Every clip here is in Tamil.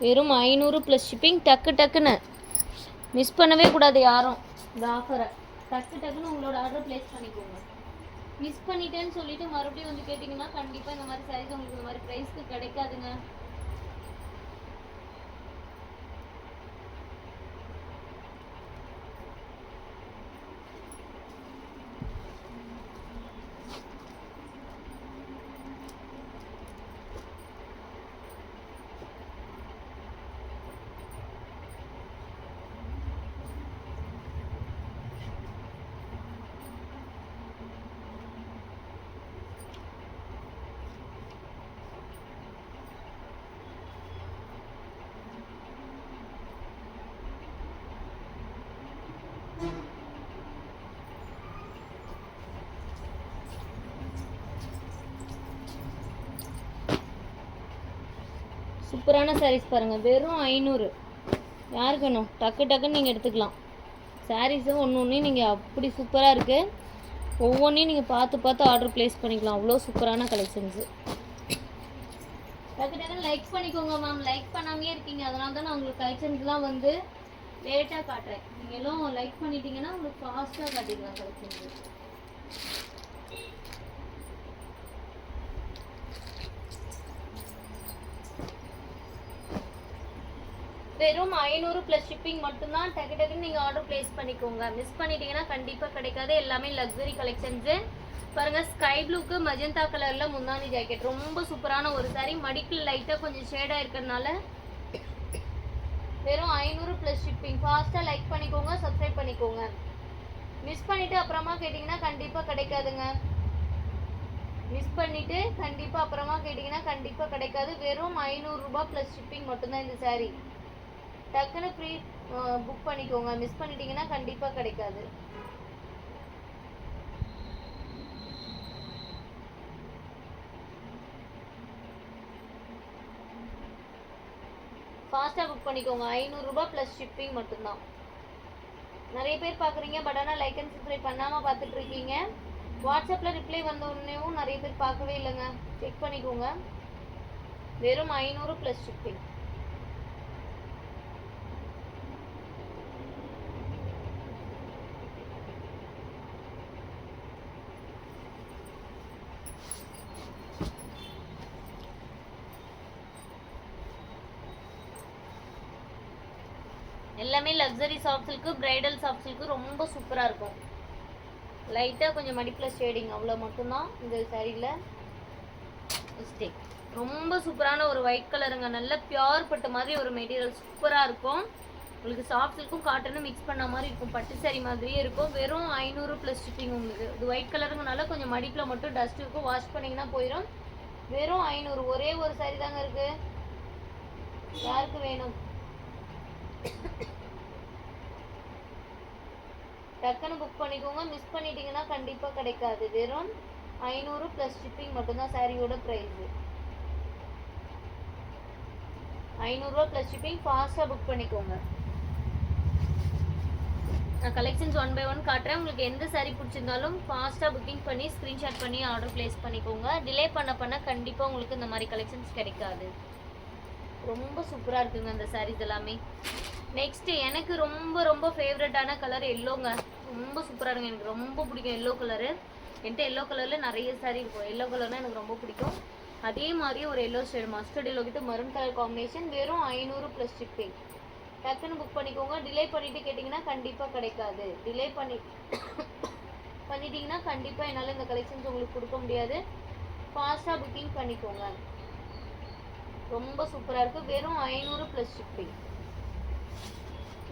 வெறும் 500 ப்ளஸ் ஷிப்பிங். டக்கு டக்குன்னு மிஸ் பண்ணவே கூடாது யாரும் இந்த ஆஃபரை. டக்கு டக்குன்னு உங்களோட ஆர்டர் ப்ளேஸ் பண்ணிக்கோங்க. மிஸ் பண்ணிட்டேன்னு சொல்லிட்டு மறுபடியும் வந்து கேட்டிங்கன்னா கண்டிப்பாக இந்த மாதிரி சாரீஸ் உங்களுக்கு இந்த மாதிரி ப்ரைஸ்க்கு கிடைக்காதுங்க. சூப்பரான சாரீஸ் பாருங்கள், வெறும் 500. யாருக்கு வேணும் டக்கு டக்குன்னு நீங்கள் எடுத்துக்கலாம். சாரீஸும் ஒன்று ஒன்றையும் நீங்கள் அப்படி சூப்பராக இருக்குது. ஒவ்வொன்றையும் நீங்கள் பார்த்து பார்த்து ஆர்டர் ப்ளேஸ் பண்ணிக்கலாம். அவ்வளோ சூப்பரான கலெக்ஷன்ஸு. டக்கு டக்குன்னு லைக் பண்ணிக்கோங்க மேம். லைக் பண்ணாமே இருக்கீங்க, அதனால தான் நான் உங்களுக்கு கலெக்ஷன்ஸ்லாம் வந்து லேட்டாக காட்டுறேன். நீங்கள் எல்லாம் லைக் பண்ணிட்டீங்கன்னா உங்களுக்கு ஃபாஸ்ட்டாக காட்டிடலாம் கலெக்ஷன்ஸு. வெறும் 500 ப்ளஸ் ஷிப்பிங் மட்டும்தான். டக்கு டக்குன்னு நீங்கள் ஆர்டர் ப்ளேஸ் பண்ணிக்கோங்க. மிஸ் பண்ணிட்டீங்கன்னா கண்டிப்பாக கிடைக்காது. எல்லாமே லக்ஸரி கலெக்ஷன்ஸு பாருங்கள். ஸ்கை ப்ளூக்கு மஜந்தா கலரில் முந்தானி ஜாக்கெட் ரொம்ப சூப்பரான ஒரு சாரீ. மடிக்கில் லைட்டாக கொஞ்சம் ஷேடாக இருக்கிறதுனால வெறும் 500 ப்ளஸ் ஷிப்பிங். ஃபாஸ்ட்டாக லைக் பண்ணிக்கோங்க, சப்ஸ்கிரைப் பண்ணிக்கோங்க. மிஸ் பண்ணிவிட்டு அப்புறமா கேட்டிங்கன்னா கண்டிப்பாக கிடைக்காதுங்க. மிஸ் பண்ணிவிட்டு கண்டிப்பாக அப்புறமா கேட்டிங்கன்னா கண்டிப்பாக கிடைக்காது. வெறும் 500 ரூபாய் ப்ளஸ் ஷிப்பிங் மட்டும்தான் இந்த சாரீ. டக்குன்னு ப்ரீ புக் பண்ணிக்கோங்க. மிஸ் பண்ணிட்டீங்கன்னா கண்டிப்பாக கிடைக்காது. ஃபாஸ்ட்டாக புக் பண்ணிக்கோங்க. 500 ரூபாய் ப்ளஸ் ஷிப்பிங் மட்டும்தான். நிறைய பேர் பார்க்குறீங்க, பட் ஆனால் லைக் அண்ட் சப்ஸ்கிரைப் பண்ணாமல் பார்த்துட்ருக்கீங்க. வாட்ஸ்அப்பில் ரிப்ளை வந்த உடனேவும் நிறைய பேர் பார்க்கவே இல்லைங்க. செக் பண்ணிக்கோங்க. வெறும் 500 ப்ளஸ் ஷிப்பிங். எல்லாமே luxury soft silk, bridal soft silk ரொம்ப சூப்பராக இருக்கும். லைட்டாக கொஞ்சம் மடிப்பில் ஷேடிங், அவ்வளோ மட்டும்தான் இந்த சாரியில் மிஸ்டேக். ரொம்ப சூப்பரான ஒரு ஒயிட் கலருங்க. நல்ல பியூர் பட்டு மாதிரி ஒரு மெட்டீரியல் சூப்பராக இருக்கும். உங்களுக்கு சாஃப்ட் சில்க்கும் காட்டனும் மிக்ஸ் பண்ண மாதிரி இருக்கும். பட்டு சாரி மாதிரியே இருக்கும். வெறும் 500 ப்ளஸ் ஷிப்பிங் உங்களுக்கு. இது ஒயிட் கலருங்கனால கொஞ்சம் மடிப்பில் மட்டும் டஸ்ட் இருக்கும். வாஷ் பண்ணிங்கன்னா போயிடும். வெறும் 500. ஒரே ஒரு சாரி தாங்க இருக்குது. யாருக்கு வேணும் டக்குன்னு புக் பண்ணிக்கோங்க. மிஸ் பண்ணிட்டீங்கன்னா கண்டிப்பாக கிடைக்காது. வெறும் 500 ப்ளஸ் ஷிப்பிங் மட்டும்தான் சாரியோட ப்ரைஸு. 500 ரூபா ப்ளஸ் ஷிப்பிங். ஃபாஸ்ட்டாக புக் பண்ணிக்கோங்க. நான் கலெக்ஷன்ஸ் ஒன் பை ஒன் காட்டுறேன். உங்களுக்கு எந்த சாரீ பிடிச்சிருந்தாலும் ஃபாஸ்ட்டாக புக்கிங் பண்ணி ஸ்க்ரீன்ஷாட் பண்ணி ஆர்டர் ப்ளேஸ் பண்ணிக்கோங்க. டிலே பண்ண கண்டிப்பாக உங்களுக்கு இந்த மாதிரி கலெக்ஷன்ஸ் கிடைக்காது. ரொம்ப சூப்பராக இருக்குங்க அந்த சாரீஸ் எல்லாமே. நெக்ஸ்ட்டு எனக்கு ரொம்ப ரொம்ப ஃபேவரட்டான கலர் எல்லோங்க. ரொம்ப சூப்பராக இருக்கும். எனக்கு ரொம்ப பிடிக்கும் எல்லோ கலரு. என்கிட்ட எல்லோ கலரில் நிறைய சாரீ இருக்கும். எல்லோ கலர்னால் எனக்கு ரொம்ப பிடிக்கும். அதே மாதிரி ஒரு எல்லோ ஷேடு மஸ்டர்ட் எல்லோ கிட்ட மரூன் கலர் காம்பினேஷன். வெறும் 500 ப்ளஸ் ஷிப்பிங். டக்குன்னு புக் பண்ணிக்கோங்க. டிலே பண்ணிவிட்டு கேட்டிங்கன்னா கண்டிப்பாக கிடைக்காது. டிலே பண்ணிட்டீங்கன்னா கண்டிப்பாக என்னால் இந்த கலெக்ஷன்ஸ் உங்களுக்கு கொடுக்க முடியாது. ஃபாஸ்ட்டாக புக்கிங் பண்ணிக்கோங்க. ரொம்ப சூப்பராக இருக்குது. வெறும் 500 ப்ளஸ் ஷிப்பிங்.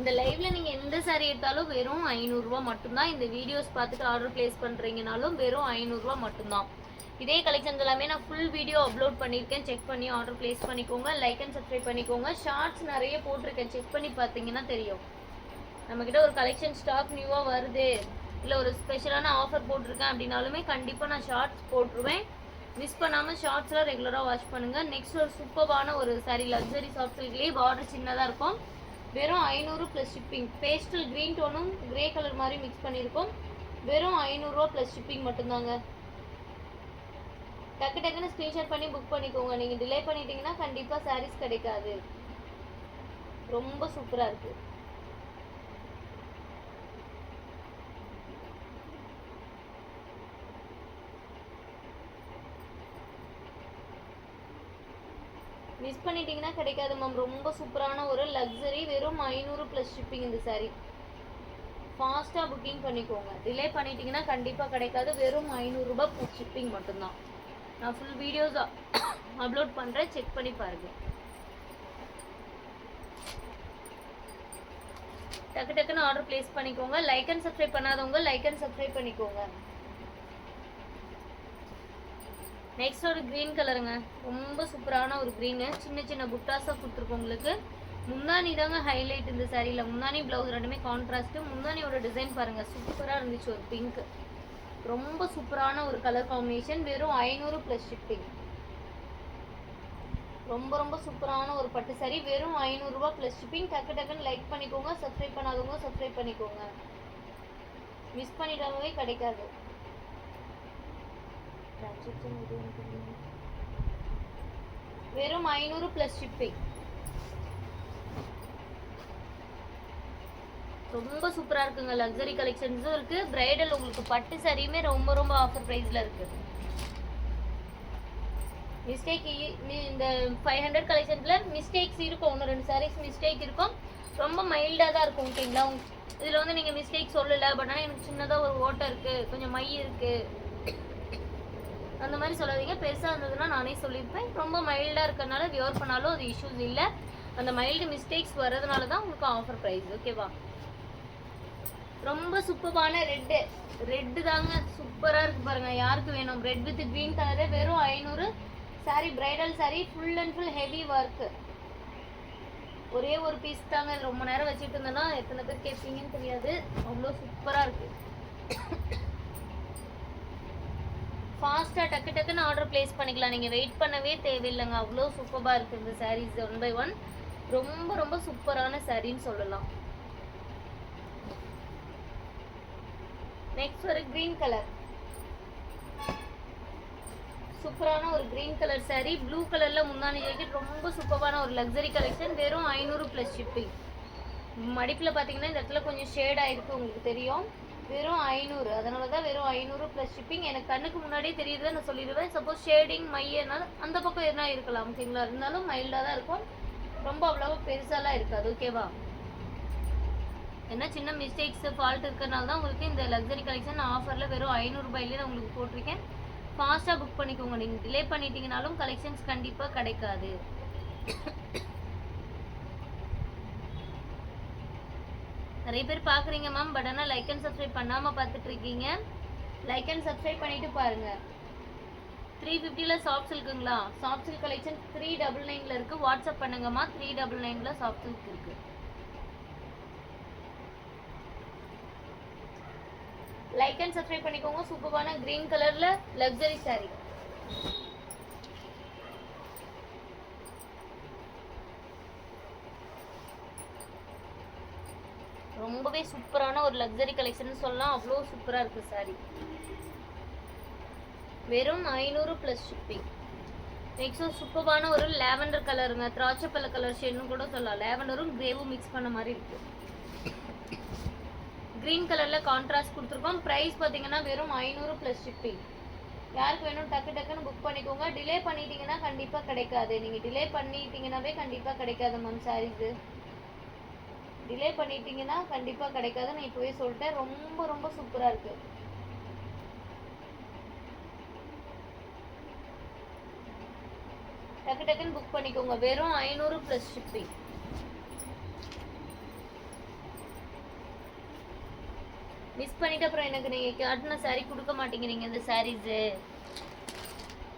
இந்த லைவ்ல நீங்கள் எந்த சாரீ எடுத்தாலும் வெறும் 500 ரூபா மட்டும்தான். இந்த வீடியோஸ் பார்த்துட்டு ஆர்டர் ப்ளேஸ் பண்ணுறீங்கனாலும் வெறும் 500 ரூபா மட்டும்தான். இதே கலெக்ஷன்ஸ் எல்லாமே நான் ஃபுல் வீடியோ அப்லோட் பண்ணியிருக்கேன். செக் பண்ணி ஆர்டர் ப்ளேஸ் பண்ணிக்கோங்க. லைக் அண்ட் சப்ஸ்கிரைப் பண்ணிக்கோங்க. ஷார்ட்ஸ் நிறைய போட்டிருக்கேன். செக் பண்ணி பார்த்தீங்கன்னா தெரியும். நம்மக்கிட்ட ஒரு கலெக்ஷன் ஸ்டாக் நியூவாக வருது, இல்லை ஒரு ஸ்பெஷலான ஆஃபர் போட்டிருக்கேன் அப்படின்னாலுமே கண்டிப்பாக நான் ஷார்ட்ஸ் போட்டுருவேன். மிஸ் பண்ணாமல் ஷார்ட்ஸ்லாம் ரெகுலராக வாட்ச் பண்ணுங்கள். நெக்ஸ்ட் ஒரு சூப்பரான ஒரு சாரி லக்ஸரி சாஃப்ட் சில்க்லேயே பார்டர் சின்னதாக இருக்கும். வெறும் 500 ப்ளஸ் ஷிப்பிங். பேஸ்டல் க்ரீன் டோனும் கிரே கலர் மாதிரி மிக்ஸ் பண்ணியிருக்கோம். வெறும் 500 ரூபா ப்ளஸ் ஷிப்பிங் மட்டும்தாங்க. டக்கு டக்குன்னு ஸ்க்ரீன்ஷாட் பண்ணி புக் பண்ணிக்கோங்க. நீங்கள் டிலே பண்ணிட்டீங்கன்னா கண்டிப்பாக சாரீஸ் கிடைக்காது. ரொம்ப சூப்பரா இருக்கு. மிஸ் பண்ணிட்டீங்கன்னா கிடைக்காது மேம். ரொம்ப சூப்பரான ஒரு லக்ஸரி, வெறும் 500 ப்ளஸ் ஷிப்பிங் இந்த saree. ஃபாஸ்ட்டாக புக்கிங் பண்ணிக்கோங்க. டிலே பண்ணிட்டீங்கன்னா கண்டிப்பாக கிடைக்காது. வெறும் 500 ரூபாய் ப்ளஸ் ஷிப்பிங் மட்டும்தான். நான் ஃபுல் வீடியோஸ் அப்லோட் பண்ணுறேன், செக் பண்ணி பாருங்கள். டக்கு டக்குன்னு ஆர்டர் பிளேஸ் பண்ணிக்கோங்க. லைக் அண்ட் சப்ஸ்கிரைப் பண்ணாதவங்க லைக் அண்ட் சப்ஸ்கிரைப் பண்ணிக்கோங்க. நெக்ஸ்ட் ஒரு க்ரீன் கலருங்க, ரொம்ப சூப்பரான ஒரு க்ரீனு. சின்ன சின்ன புட்டாஸாக கொடுத்துருக்கோம் உங்களுக்கு. முந்தானி தாங்க ஹைலைட் இந்த சாரியில். முந்தானி ப்ளவுஸ் ரெண்டுமே கான்ட்ராஸ்ட்டு. முந்தானியோட டிசைன் பாருங்கள், சூப்பராக இருந்துச்சு. ஒரு பிங்க், ரொம்ப சூப்பரான ஒரு கலர் காம்பினேஷன். வெறும் 500 ப்ளஸ் ஷிப்பிங். ரொம்ப ரொம்ப சூப்பரான ஒரு பட்டு சாரி, வெறும் 500 ரூபாய் ப்ளஸ் ஷிப்பிங். டக்கு டக்குன்னு லைக் பண்ணிக்கோங்க. சப்ஸ்கிரைப் பண்ணாதவங்க சப்ஸ்கிரைப் பண்ணிக்கோங்க. மிஸ் பண்ணிடாமவே கிடைக்காது. வெறும் 500 ப்ளஸ் ஷிப்பிங். ரொம்ப சூப்பரா இருக்குங்க. லக்ஸரி கலெக்ஷன்ஸும் இருக்கு. பிரைடல் உங்களுக்கு பட்டு சாரியுமே ரொம்ப ரொம்ப ஆஃபர் பிரைஸ்ல இருக்கு. மிஸ்டேக் இந்த 500 கலெக்ஷன்ஸ்ல மிஸ்டேக்ஸ் இருக்கும். ஒன்று ரெண்டு சாரீஸ் மிஸ்டேக் இருக்கும். ரொம்ப மைல்டாக தான் இருக்கும். ஓகேங்களா? இதில் வந்து நீங்கள் மிஸ்டேக் சொல்லலை, பட் ஆனால் எனக்கு சின்னதாக ஒரு ஓட்டை இருக்குது, கொஞ்சம் மை இருக்குது, அந்த மாதிரி சொல்லாதீங்க. பெருசாக இருந்ததுன்னா நானே சொல்லியிருப்பேன். ரொம்ப மைல்டாக இருக்கிறதுனால வியர் பண்ணாலும் அது இஷ்யூஸ் இல்லை. அந்த மைல்டு மிஸ்டேக்ஸ் வர்றதுனால தான் உங்களுக்கு ஆஃபர் ப்ரைஸ். ஓகேவா? ரொம்ப சூப்பரான ரெட்டு தாங்க, சூப்பராக இருக்குது பாருங்கள். யாருக்கு வேணும்? ரெட் வித் க்ரீன் கலரே வெறும் 500. Sorry bridal sorry, full and full heavy work. ஒரே ஒரு பீஸ் தாங்க. ரொம்ப நேரம் வச்சுட்டு இருந்தேன்னா எத்தனை பேர் கேட்பீங்கன்னு தெரியாது. அவ்வளோ சூப்பராக இருக்குது. ஃபாஸ்ட்டாக டக்கு டக்குன்னு ஆர்டர் பிளேஸ் பண்ணிக்கலாம். நீங்கள் வெயிட் பண்ணவே தேவையில்லைங்க. அவ்வளோ சூப்பராக இருக்குது இந்த சாரீஸ். 1 by 1 ரொம்ப ரொம்ப சூப்பரான சாரின்னு சொல்லலாம். நெக்ஸ்ட் ஒரு க்ரீன் கலர், சூப்பரான ஒரு க்ரீன் கலர் சாரீ. ப்ளூ கலரில் முந்தானி ஜாக்கெட். ரொம்ப சூப்பரான ஒரு லக்ஸரி கலெக்ஷன். வெறும் 500 ப்ளஸ் ஷிப்பிங். மடிப்பில் பார்த்தீங்கன்னா இந்த இடத்துல கொஞ்சம் ஷேட் ஆகிருக்கு, உங்களுக்கு தெரியும். வெறும் 500, அதனால தான் வெறும் 500 ப்ளஸ் ஷிப்பிங். எனக்கு கண்ணுக்கு முன்னாடியே தெரியுது, நான் சொல்லிடுவேன். சப்போஸ் ஷேடிங் மையனால அந்த பக்கம் எதுனா இருக்கலாம். ஓகேங்களா? இருந்தாலும் மைல்டாக தான் இருக்கும். ரொம்ப அவ்வளோவா பெருசாலாம் இருக்காது. ஓகேவா? என்ன சின்ன மிஸ்டேக்ஸ் ஃபால்ட் இருக்கிறனால தான் உங்களுக்கு இந்த லக்ஸரி கலெக்ஷன் ஆஃபரில் வெறும் 500 ரூபாயிலே நான் உங்களுக்கு போட்டிருக்கேன். ஃபாஸ்ட்டாக புக் பண்ணிக்கோங்க. நீங்கள் டிலே பண்ணிட்டீங்கனாலும் கலெக்ஷன்ஸ் கண்டிப்பாக கிடைக்காது. நிறைய பேர் பார்க்குறீங்க மேம், பட் ஆனால் லைக் அண்ட் சப்ஸ்கிரைப் பண்ணாமல் பார்த்துட்டு இருக்கீங்க. லைக் அண்ட் சப்ஸ்கிரைப் பண்ணிவிட்டு பாருங்கள். 350ல் சாஃப்ட் சில்க்குங்களா? சாஃப்ட் சில்க் கலெக்ஷன் 399ல் இருக்குது. வாட்ஸ்அப் பண்ணுங்கம்மா. 399ல் சாஃப்ட் சில்க் இருக்குது. லைக் அண்ட் சப்ஸ்கிரைப் பண்ணிக்கோங்க. சூப்பரான கிரீன் கலர்ல லக்ஸரி சாரி. ரொம்பவே சூப்பரான ஒரு லக்ஸரி கலெக்ஷன் சொல்லலாம். அவ்வளோ சூப்பராக இருக்கு சாரி. வெறும் 500 ப்ளஸ் ஷிப்பிங். நெக்ஸ்ட் சூப்பரான ஒரு லாவெண்டர் கலருங்க, திராட்சைப்பழ கலர் ஷேட்னு கூட சொல்லலாம். லாவெண்டரும் கிரேவும் மிக்ஸ் பண்ண மாதிரி இருக்கு. க்ரீன் கலரில் கான்ட்ராஸ்ட் கொடுத்துருக்கோம். ப்ரைஸ் பார்த்தீங்கன்னா வெறும் 500 ப்ளஸ் ஷிப்பிங். யாருக்கு வேணும் டக்கு டக்குன்னு புக் பண்ணிக்கோங்க. டிலே பண்ணிட்டீங்கன்னா கண்டிப்பாக கிடைக்காது. நீங்கள் டிலே பண்ணிட்டீங்கன்னாவே கண்டிப்பாக கிடைக்காது மேம் சாரீஸு. டிலே பண்ணிட்டீங்கன்னா கண்டிப்பாக கிடைக்காது. நான் இப்போவே சொல்லிட்டேன். ரொம்ப ரொம்ப சூப்பராக இருக்குது. டக்கு டக்குன்னு புக் பண்ணிக்கோங்க. வெறும் 500 ப்ளஸ் ஷிப்பிங். மிஸ் பண்ணிட்டு அப்புறம் எனக்கு நீங்கள் காட்டின சாரீ கொடுக்க மாட்டேங்கிறீங்க. இந்த சாரீஸு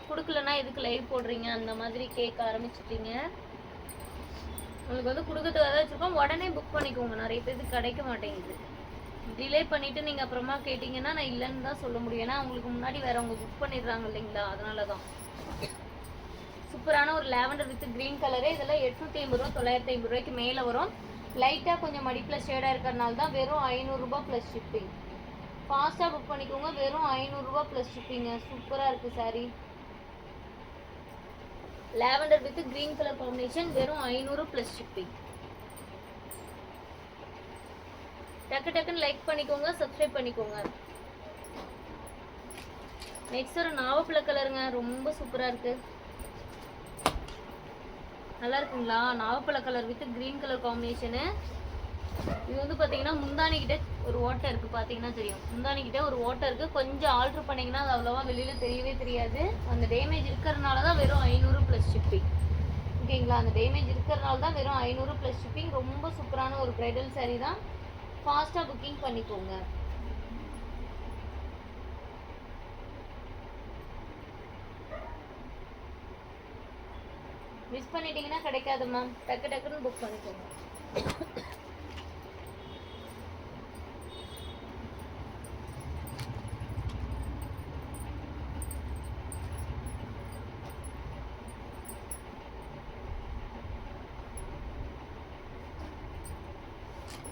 கொடுக்கலன்னா எதுக்கு லைவ் போடுறீங்க அந்த மாதிரி கேட்க ஆரம்பிச்சிட்டீங்க. உங்களுக்கு வந்து கொடுக்கறதுக்காக வச்சுருக்கோம். உடனே புக் பண்ணிக்கோங்க. நிறைய பேருக்கு கிடைக்க மாட்டேங்குது. டிலே பண்ணிவிட்டு நீங்கள் அப்புறமா கேட்டிங்கன்னா நான் இல்லைன்னு தான் சொல்ல முடியும். ஏன்னா அவங்களுக்கு முன்னாடி வேறவங்க புக் பண்ணிடுறாங்க இல்லைங்களா? அதனால தான். சூப்பரான ஒரு லாவெண்டர் வித் க்ரீன் கலரு. இதெல்லாம் 850 ரூபா 950 ரூபாய்க்கு மேலே வரும். லைட்டாக கொஞ்சம் மடிப்பில் ஷேடாக இருக்கிறதுனால தான் வெறும் 500 ரூபா ப்ளஸ் ஷிப்பிங். ஃபாஸ்ட்டாக புக் பண்ணிக்கோங்க. வெறும் 500 ரூபா ப்ளஸ் ஷிப்பிங்க. சூப்பராக இருக்குது sari. Lavender with green colour combination. வெறும் 500 ப்ளஸ் ஷிப்பிங். டக்கு டக்குன்னு லைக் பண்ணிக்கோங்க, சப்ஸ்கிரைப் பண்ணிக்கோங்க. நெக்ஸ்ட் ஒரு நாவப்பழ கலருங்க, ரொம்ப சூப்பரா இருக்கு. நல்லா இருக்குங்களா? நாவப்பழ colour with green colour combination. இது வந்து பார்த்தீங்கன்னா முந்தானி கிட்ட ஒரு ஓட்டை இருக்கு, பார்த்தீங்கன்னா தெரியும். முந்தானி கிட்ட ஒரு ஓட்டை இருக்கு, கொஞ்சம் ஆல்ட்ரு பண்ணிங்கன்னா அது அவ்வளோவா வெளியில தெரியவே தெரியாது. அந்த டேமேஜ் இருக்கிறதுனால தான் வெறும் 500 ப்ளஸ் ஷிப்பிங். ஓகேங்களா? அந்த டேமேஜ் இருக்கிறதுனால தான் வெறும் 500 ப்ளஸ் ஷிப்பிங். ரொம்ப சூப்பரான ஒரு ப்ரைடல் சாரீ தான். ஃபாஸ்ட்டாக புக்கிங் பண்ணிக்கோங்க. மிஸ் பண்ணிட்டீங்கன்னா கிடைக்காது மேம், டக்கு டக்குன்னு புக் பண்ணிக்கோங்க.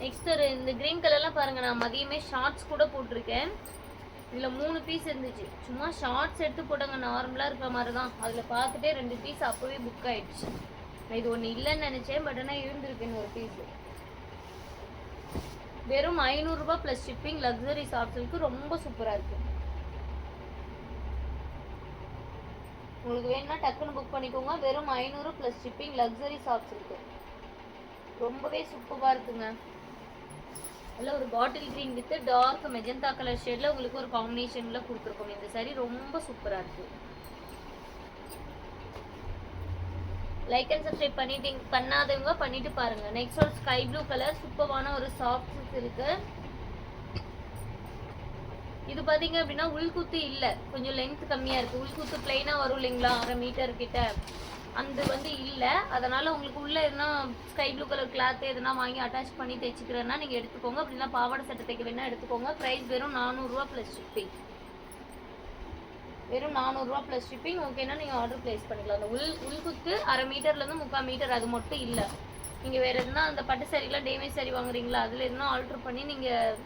நெக்ஸ்ட் ஒரு இந்த கிரீன் கலர்லாம் பாருங்க, நான் மதியமே ஷார்ட்ஸ் கூட போட்டிருக்கேன். இதில் 3 பீஸ் இருந்துச்சு. சும்மா ஷார்ட்ஸ் எடுத்து போட்டாங்க, நார்மலாக இருக்கிற மாதிரி தான். அதில் பார்த்துட்டே 2 பீஸ் அப்போவே புக் ஆயிடுச்சு. நான் இது ஒன்று இல்லைன்னு நினச்சேன், பட் ஆனால் இருந்திருக்குன்னு ஒரு பீஸ். வெறும் 500 ரூபாய் ப்ளஸ் ஷிப்பிங். லக்ஸரி சாஃப்ட்ஸுக்கு ரொம்ப சூப்பராக இருக்குது. உங்களுக்கு வேணும்னா டக்குன்னு புக் பண்ணிக்கோங்க. வெறும் 500 ப்ளஸ் ஷிப்பிங். லக்ஸரி சாஃப்ட்ஸுக்கு ரொம்பவே சூப்பராக இருக்குங்க. அதில் ஒரு bottle green with dark magenta colour ஷேடில் உங்களுக்கு ஒரு காம்பினேஷனில் கொடுத்துருக்கோம். இந்த சாரீ ரொம்ப சூப்பராக இருக்குது. லைக் அண்ட் சப்ஸ்கிரைப் பண்ணாதவங்க பண்ணிட்டு பாருங்க. நெக்ஸ்ட் ஒரு ஸ்கை ப்ளூ கலர் சூப்பரான ஒரு சாஃப்ட் இருக்கு. இது பார்த்தீங்க அப்படின்னா உள்குத்து இல்லை, கொஞ்சம் லென்த் கம்மியாக இருக்குது. உள்குத்து பிளைனாக வரும் இல்லைங்களா, 1/2 மீட்டர் கிட்ட, அந்த வந்து இல்லை. அதனால் உங்களுக்கு உள்ளே எதுனா ஸ்கை ப்ளூ கலர் கிளாத் எதுனா வாங்கி அட்டாச் பண்ணி தைச்சிக்கிறேன்னா நீங்கள் எடுத்துக்கோங்க. அப்படின்னா பாவாடை சட்டை தைக்க வேணா எடுத்துக்கோங்க. ப்ரைஸ் வெறும் 400 ரூபா ப்ளஸ் ஷிப்பிங். வெறும் 400 ரூபா ப்ளஸ் ஷிப்பிங். ஓகேனா நீங்கள் ஆர்டர் ப்ளேஸ் பண்ணிக்கலாம். அந்த உள்குத்து 1/2 மீட்டர்லேருந்து 3/4 மீட்டர் அது மட்டும் இல்லை. நீங்கள் வேறு எதுனா அந்த பட்டு சாரிலாம் டேமேஜ் சாரி வாங்குறீங்களா, அதில் எதுனா ஆல்ட்ரு பண்ணி நீங்கள்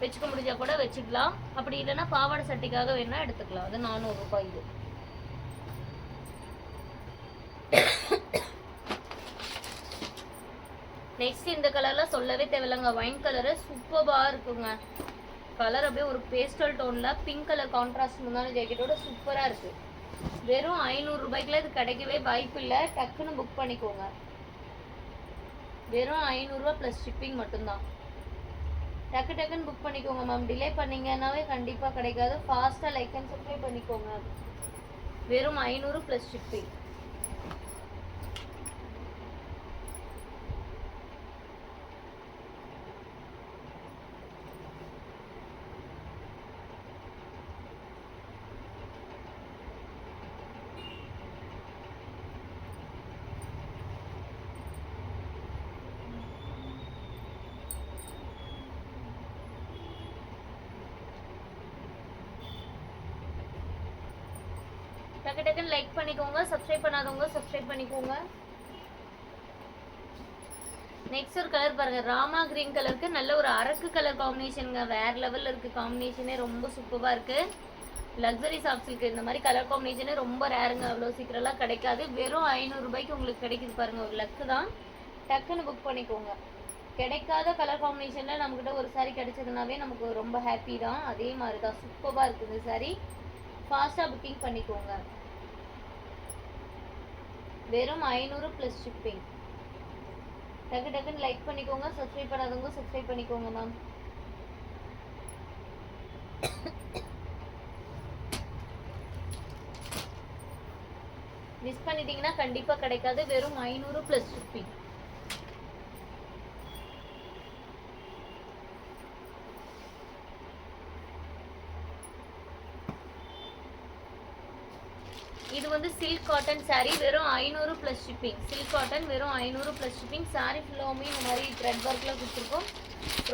வச்சுக்க முடிஞ்சால் கூட வச்சுக்கலாம். அப்படி இல்லைன்னா பாவாடை சட்டைக்காக வேணால் எடுத்துக்கலாம். அது 400 ரூபாய். இது நெக்ஸ்ட் இந்த கலர்லாம் சொல்லவே தேவையில்லைங்க. ஒயின் கலரு சூப்பராக இருக்குங்க. கலர் அப்படியே ஒரு பேஸ்டல் டோனில் பிங்க் கலர் கான்ட்ராஸ்ட் முந்தான ஜாக்கெட்டோட சூப்பராக இருக்குது. வெறும் 500 ரூபாய்க்குலாம் இது கிடைக்கவே வாய்ப்பு இல்லை. டக்குன்னு புக் பண்ணிக்கோங்க. வெறும் 500 ரூபா ப்ளஸ் ஷிப்பிங் மட்டும்தான். டக்கு டக்குன்னு புக் பண்ணிக்கோங்க மேம். டிலே பண்ணிங்கன்னாவே கண்டிப்பாக கிடைக்காது. ஃபாஸ்ட்டாக லைக் அண்ட் சப்ஸ்கிரைப் பண்ணிக்கோங்க. வெறும் 500 ப்ளஸ் ஷிப்பிங். டக்கு டக்குன்னு லைக் பண்ணிக்கோங்க. சப்ஸ்கிரைப் பண்ணாதவங்க சப்ஸ்கிரைப் பண்ணிக்கோங்க. நெக்ஸ்ட் ஒரு கலர் பாருங்க, ராமா கிரீன் கலருக்கு நல்ல ஒரு அரக்கு கலர் காம்பினேஷனுங்க. வேற லெவலில் இருக்குது காம்பினேஷனே, ரொம்ப சூப்பராக இருக்குது. லக்ஸரி சாஃப்ட்ஸுக்கு இந்த மாதிரி கலர் காம்பினேஷனே ரொம்ப ரேருங்க, அவ்வளோ சீக்கிரம்லாம் கிடைக்காது. வெறும் 500 ரூபாய்க்கு உங்களுக்கு கிடைக்குது பாருங்கள், ஒரு லக்கு தான். டக்குன்னு புக் பண்ணிக்கோங்க. கிடைக்காத கலர் காம்பினேஷனில் நம்மக்கிட்ட ஒரு சாரீ கிடைச்சதுனாவே நமக்கு ரொம்ப ஹாப்பி தான். அதே மாதிரி தான் சூப்பராக இருக்குது இந்த சாரீ. ஃபாஸ்ட்டாக புக்கிங் பண்ணிக்கோங்க. வெறும் 500 ப்ளஸ் ஷிப்பிங். டக்கு டக்குன்னு லைக் பண்ணிக்கோங்க. சப்ஸ்கிரைப் பண்ணாதவங்க சப்ஸ்கிரைப் பண்ணிக்கோங்க மேம். மிஸ் பண்ணிட்டீங்கன்னா கண்டிப்பாக கிடைக்காது. வெறும் 500 ப்ளஸ் ஷிப்பிங். இது வந்து சில்க் காட்டன் சாரீ. வெறும் 500 ப்ளஸ் ஷிப்பிங். சில்க் காட்டன் வெறும் 500 ப்ளஸ் ஷிப்பிங். சாரீ ஃபுல்லாமே இந்த மாதிரி த்ரெட் ஒர்க்கில் கொடுத்துருக்கோம்.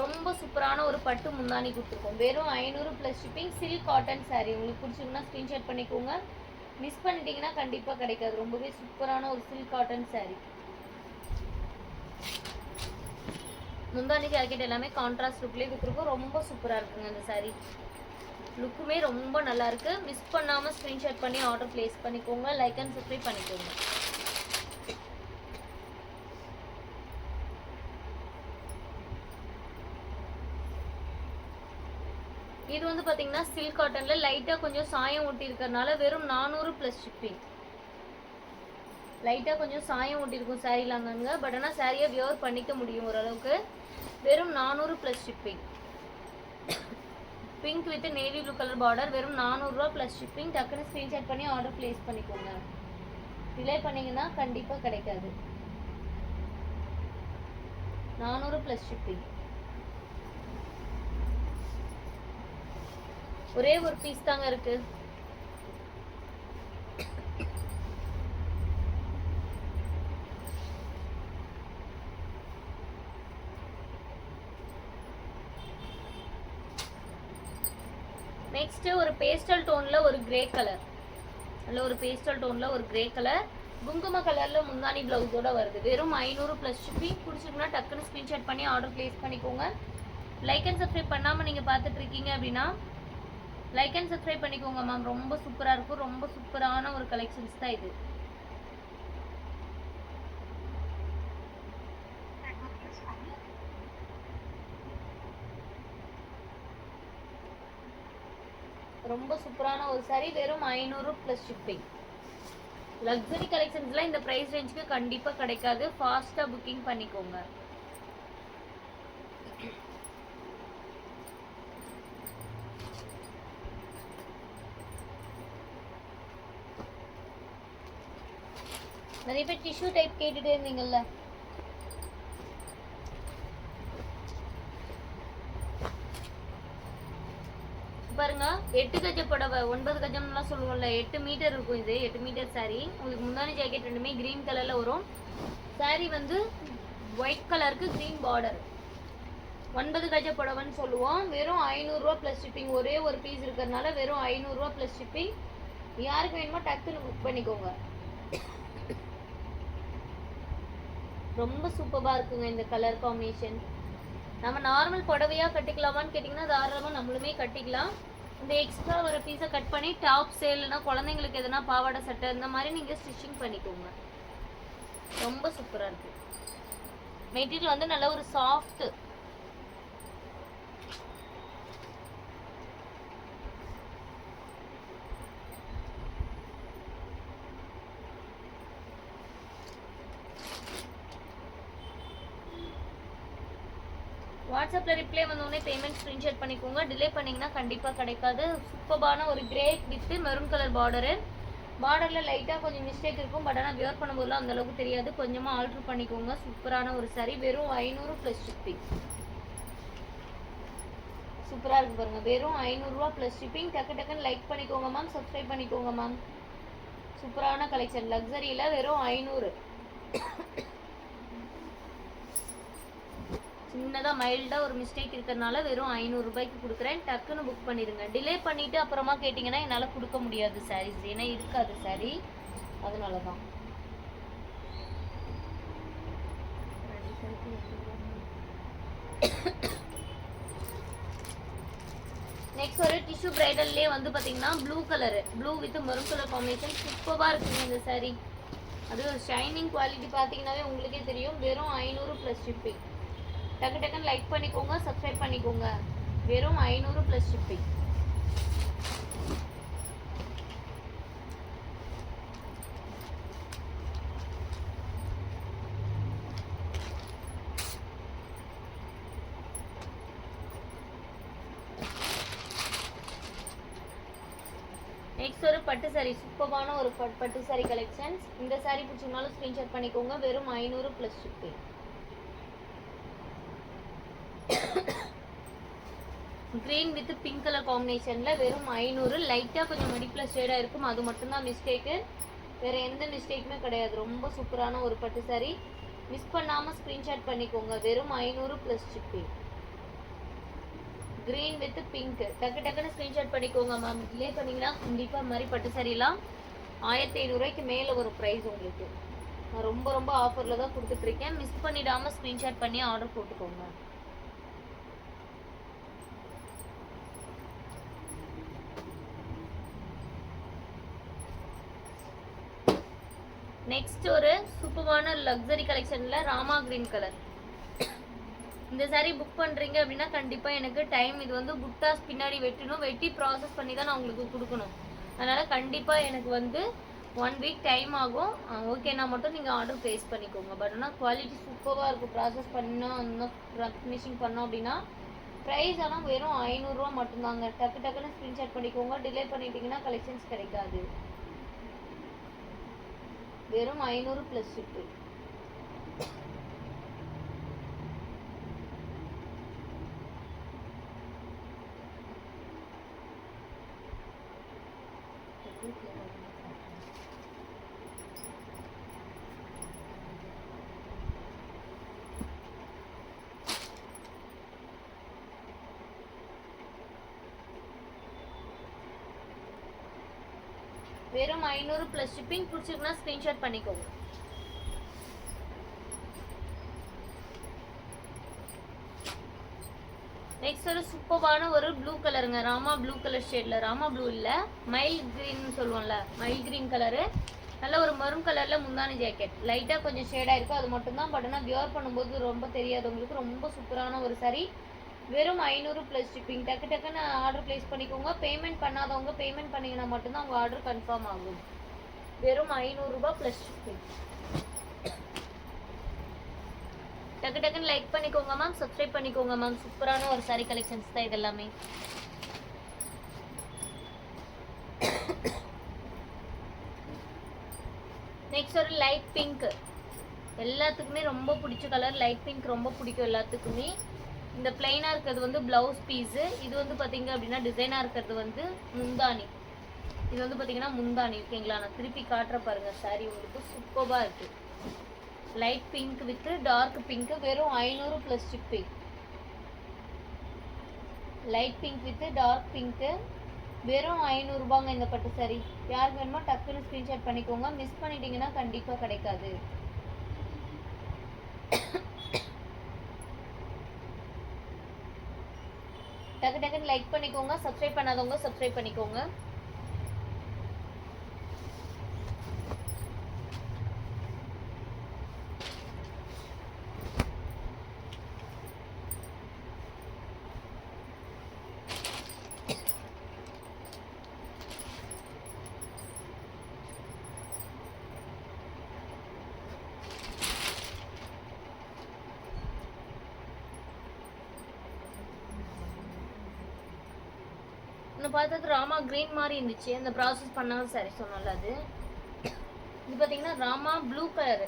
ரொம்ப சூப்பரான ஒரு பட்டு முந்தானி கொடுத்துருக்கோம். வெறும் 500 plus shipping. Silk cotton sari. உங்களுக்கு பிடிச்சிங்கன்னா ஸ்க்ரீன்ஷாட் பண்ணிக்கோங்க. மிஸ் பண்ணிட்டீங்கன்னா கண்டிப்பாக கிடைக்காது. ரொம்பவே சூப்பரான ஒரு சில்க் காட்டன் சாரீ. முந்தானி ஜாக்கெட் எல்லாமே கான்ட்ராஸ்ட் லுக்லேயே கொடுத்துருக்கோம். ரொம்ப சூப்பராக இருக்குங்க இந்த சாரீ. லுக்குமே ரொம்ப நல்லா இருக்கு. மிஸ் பண்ணாமல் ஸ்க்ரீன்ஷாட் பண்ணி ஆர்டர் ப்ளேஸ் பண்ணிக்கோங்க. லைக் அண்ட் சப்ஸ்கிரைப் பண்ணிக்கோங்க. இது வந்து பாத்தீங்கன்னா சில்க் காட்டன்ல லைட்டா கொஞ்சம் சாயம் ஒட்டி இருக்கறனால வெறும் 400 பிளஸ் ஷிப்பிங். லைட்டா கொஞ்சம் சாயம் ஒட்டி இருக்கும் சாரீலாங்க. பட் ஆனா சாரியை வியர் பண்ணிக்க முடியும் ஓரளவுக்கு. வெறும் 400 plus shipping. Pink with navy blue colour border. வெறும் 400 ரூபாய் பிளஸ் ஷிப்பிங். டக்குன்னு ஸ்கிரீன்ஷாட் பண்ணி ஆர்டர் பிளேஸ் பண்ணிக்கோங்க. டிலே பண்ணீங்கன்னா கண்டிப்பா கிடைக்காது. 400 பிளஸ் ஷிப்பிங். ஒரே ஒரு பீஸ் தாங்க இருக்கு. நெக்ஸ்ட் ஒரு பேஸ்டல் டோன்ல ஒரு கிரே கலர். நல்ல ஒரு பேஸ்டல் டோன்ல ஒரு கிரே கலர். குங்கும கலர்ல முந்தானி பிளவுஸோட வருது. வெறும் 500 பிளஸ் ஷிப்பிங். பிடிச்சிருக்குன்னா டக்குன்னு ஸ்கிரீன்ஷாட் பண்ணி ஆர்டர் பிளேஸ் பண்ணிக்கோங்க. லைக் அண்ட் சப்ஸ்கிரைப் பண்ணாம நீங்க பார்த்துட்டு இருக்கீங்க அப்படின்னா லைக் அண்ட் சப்ஸ்கிரைப் பண்ணிக்கோங்க மேம். ரொம்ப சூப்பரா இருக்கும். ரொம்ப சூப்பரான ஒரு கலெக்ஷன்ஸ் தான் இது. ரொம்ப சூப்பரான ஒரு சாரி. வெறும் 500 பிளஸ் ஷிப்பிங். லக்ஸரி கலெக்ஷன்ஸ்லாம் இந்த பிரைஸ் ரேஞ்சுக்கு கண்டிப்பா கிடைக்காது. ஃபாஸ்டா புக்கிங் பண்ணிக்கோங்க. நிறைய பேர் டிஷ்யூ டைப் கேட்டுட்டே இருந்தீங்கல்ல. பாருங்க 8 கஜ புடவை 9 கஜம்லாம் சொல்லுவோம்ல. 8 மீட்டர் இருக்கும். இது 8 மீட்டர் சாரி. உங்களுக்கு முந்தானி ஜாக்கெட் ரெண்டுமே கிரீன் கலர்ல வரும். சாரி வந்து ஒயிட் கலருக்கு கிரீன் பார்டர். 9 கஜ புடவைன்னு சொல்லுவோம். வெறும் 500 ரூபாய் பிளஸ் ஷிப்பிங். ஒரே ஒரு பீஸ் இருக்கிறதுனால வெறும் 500 ரூபாய் பிளஸ் ஷிப்பிங். யாருக்கு வேணுமோ டக்குன்னு புக் பண்ணிக்கோங்க. ரொம்ப சூப்பரா இருக்குங்க இந்த கலர் காம்பினேஷன். நம்ம நார்மல் புடவையா கட்டிக்கலாமான்னு கேட்டிங்கன்னா தாராளமாக நம்மளுமே கட்டிக்கலாம். இந்த எக்ஸ்ட்ரா ஒரு பீஸை கட் பண்ணி டாப் சேல்னா குழந்தைங்களுக்கு எதனா பாவாடை சட்டை இந்த மாதிரி நீங்கள் ஸ்டிச்சிங் பண்ணிக்கோங்க. ரொம்ப சூப்பராக இருக்கு. மெட்டீரியல் வந்து நல்ல ஒரு சாஃப்ட். வாட்ஸ்அப்ல ரிப்ளை வந்தோடனே பேமெண்ட் ஸ்கிரீன்ஷாட் பண்ணிக்கோங்க. டிலே பண்ணீங்கன்னா கண்டிப்பா கிடைக்காது. சூப்பரான ஒரு grey with maroon colour border. பார்டர்ல லைட்டா கொஞ்சம் மிஸ்டேக் இருக்கும். பட் ஆனால் வியர் பண்ணும்போதுலாம் அந்த அளவுக்கு தெரியாது. கொஞ்சமா ஆல்டர் பண்ணிக்கோங்க. சூப்பரான ஒரு சாரி. வெறும் 500 பிளஸ் ஷிப்பிங். சூப்பரா இருக்கு பாருங்க. வெறும் 500 ரூபாய் பிளஸ் ஷிப்பிங். டக்கு டக்குன்னு லைக் பண்ணிக்கோங்க மேம். சப்ஸ்கிரைப் பண்ணிக்கோங்க மேம். சூப்பரான கலெக்ஷன். லக்ஸரியில வெறும் 500. சின்னதா மைல்டா ஒரு மிஸ்டேக் இருக்கிறதுனால வெறும் 500 ரூபாய்க்கு கொடுக்குறேன். டக்குன்னு புக் பண்ணிடுங்க. டிலே பண்ணிட்டு அப்புறமா கேட்டிங்கன்னா என்னால் கொடுக்க முடியாது சாரீஸ். ஏன்னா இருக்காது சாரி. அதனால தான். நெக்ஸ்ட் ஒரு டிஷ்யூ பிரைடல்லே வந்து பார்த்தீங்கன்னா blue colour. Blue with maroon colour combination. சூப்பராக இருக்குங்க இந்த சாரி. அது ஒரு ஷைனிங் குவாலிட்டி பார்த்தீங்கன்னாவே உங்களுக்கே தெரியும். வெறும் 500 ப்ளஸ் ஷிப்பிங். டக்கு டக்குன்னு லைக் பண்ணிக்கோங்க. சப்ஸ்கிரைப் பண்ணிக்கோங்க. வெறும் 500 பிளஸ் ஷிப்பிங். நெக்ஸ்ட் ஒரு பட்டு சாரி. சூப்பரான ஒரு பட்டு சாரி கலெக்ஷன்ஸ். இந்த சாரி பிடிச்சிருந்தாலும் ஸ்கிரீன்ஷாட் பண்ணிக்கோங்க. வெறும் 500 plus shipping. Green with pink colour காம்பினேஷன்ல வெறும் 500. லைட்டா கொஞ்சம் மடிப்புல ஷேடா இருக்கும். அது மட்டும்தான் மிஸ்டேக்கு. வேற எந்த மிஸ்டேக்குமே கிடையாது. ரொம்ப சூப்பரான ஒரு பட்டு சாரி. மிஸ் பண்ணாம ஸ்கிரீன்ஷாட் பண்ணிக்கோங்க. வெறும் 500 plus shipping. Green with pink. டக்கு டக்குன்னு ஸ்கிரீன்ஷாட் பண்ணிக்கோங்க மேம். டிலே பண்ணீங்கன்னா கண்டிப்பா மாதிரி பட்டு சாரிலாம் 1500 ரூபாய்க்கு மேல ஒரு ப்ரைஸ் உங்களுக்கு. நான் ரொம்ப ரொம்ப ஆஃபர்ல தான் கொடுத்துட்டு இருக்கேன். மிஸ் பண்ணிடாம ஸ்கிரீன்ஷாட் பண்ணி ஆர்டர் போட்டுக்கோங்க. நெக்ஸ்ட் ஒரு சூப்பரான லக்ஸரி கலெக்ஷன்ல ராமா கிரீன் கலர். இந்த சாரீ புக் பண்ணுறீங்க அப்படின்னா கண்டிப்பாக எனக்கு டைம் இது வந்து புட்டாஸ் பின்னாடி வெட்டணும், வெட்டி ப்ராசஸ் பண்ணி தான் நான் உங்களுக்கு கொடுக்கணும். அதனால் கண்டிப்பாக எனக்கு வந்து 1 வீக் டைம் ஆகும். ஓகேனா மட்டும் நீங்கள் ஆர்டர் ப்ளேஸ் பண்ணிக்கோங்க. பட் ஆனால் குவாலிட்டி சூப்பராக இருக்கும். ப்ராசஸ் பண்ணோம் இன்னும் ஃபினிஷிங் பண்ணோம் அப்படின்னா ப்ரைஸ் ஆனால் வெறும் 500 ரூபா மட்டும்தாங்க. டக்கு டக்குன்னு ஸ்க்ரீன்ஷாட் பண்ணிக்கோங்க. டிலே பண்ணிட்டீங்கன்னா கலெக்ஷன்ஸ் கிடைக்காது. வெறும் 500 ப்ளஸ் ஷிப்பு. வெறும் 500 ப்ளஸ் ஷிப்பிங். பிடிச்சிருக்குன்னா ஸ்க்ரீன்ஷாட் பண்ணிக்கோங்க. நெக்ஸ்ட் ஒரு சூப்பரான ஒரு ப்ளூ கலருங்க. ராமா ப்ளூ கலர் ஷேடில், ராமா ப்ளூ இல்லை மைல் க்ரீன் சொல்லுவோம்ல, மைல் க்ரீன் கலரு. நல்ல ஒரு மரூன் கலரில் முந்தானி ஜாக்கெட். லைட்டாக கொஞ்சம் ஷேடாக இருக்கும் அது மட்டும்தான். பட் ஆனால் வியர் பண்ணும்போது ரொம்ப தெரியாதவங்களுக்கு ரொம்ப சூப்பரான ஒரு சாரீ. வெறும் 500 ப்ளஸ் ஷிப்பிங். டக்கு டக்குன்னு ஆர்டர் ப்ளேஸ் பண்ணிக்கோங்க. பேமெண்ட் பண்ணாதவங்க பேமெண்ட் பண்ணிங்கன்னா மட்டும்தான் உங்கள் ஆர்டர் கன்ஃபார்ம் ஆகும். வெறும் 500 ரூபாய் ப்ளஸ் ஷிப்பிங். டக்கு டக்குன்னு லைக் பண்ணிக்கோங்க மேம், சப்ஸ்கிரைப் பண்ணிக்கோங்க மேம். சூப்பரான ஒரு சாரீ கலெக்ஷன்ஸ் தான் இதெல்லாமே. நெக்ஸ்ட் ஒரு லைட் பிங்க். எல்லாத்துக்குமே ரொம்ப பிடிச்ச கலர் லைட் பிங்க். ரொம்ப பிடிக்கும் எல்லாத்துக்குமே. இந்த பிளைனாக இருக்கிறது வந்து ப்ளவுஸ் பீஸு. இது வந்து பார்த்தீங்க அப்படின்னா டிசைனாக இருக்கிறது வந்து முந்தானி. இது வந்து பார்த்தீங்கன்னா முந்தானி. ஓகேங்களா, நான் திருப்பி காட்டுற பாருங்கள். சாரீ உங்களுக்கு சூப்பராக இருக்குது. Light pink with dark pink. வெறும் 500 plus shipping. Light pink with dark pink. வெறும் 500 ரூபாங்க இந்த பட்டு சாரீ. யாருக்கு வேணுமோ டக்குன்னு ஸ்க்ரீன்ஷாட் பண்ணிக்கோங்க. மிஸ் பண்ணிட்டீங்கன்னா கண்டிப்பாக கிடைக்காது. டக்கு டக்குன்னு லைக் பண்ணிக்கோங்க. சப்ஸ்கிரைப் பண்ணாதவங்க சப்ஸ்கிரைப் பண்ணிக்கோங்க. பார்த்தது ராமா கிரீன் மாதிரி இருந்துச்சு. அந்த ப்ராசஸ் பண்ணாலும் சரி சொன்னால அது. இது பார்த்தீங்கன்னா ராமா ப்ளூ கலரு.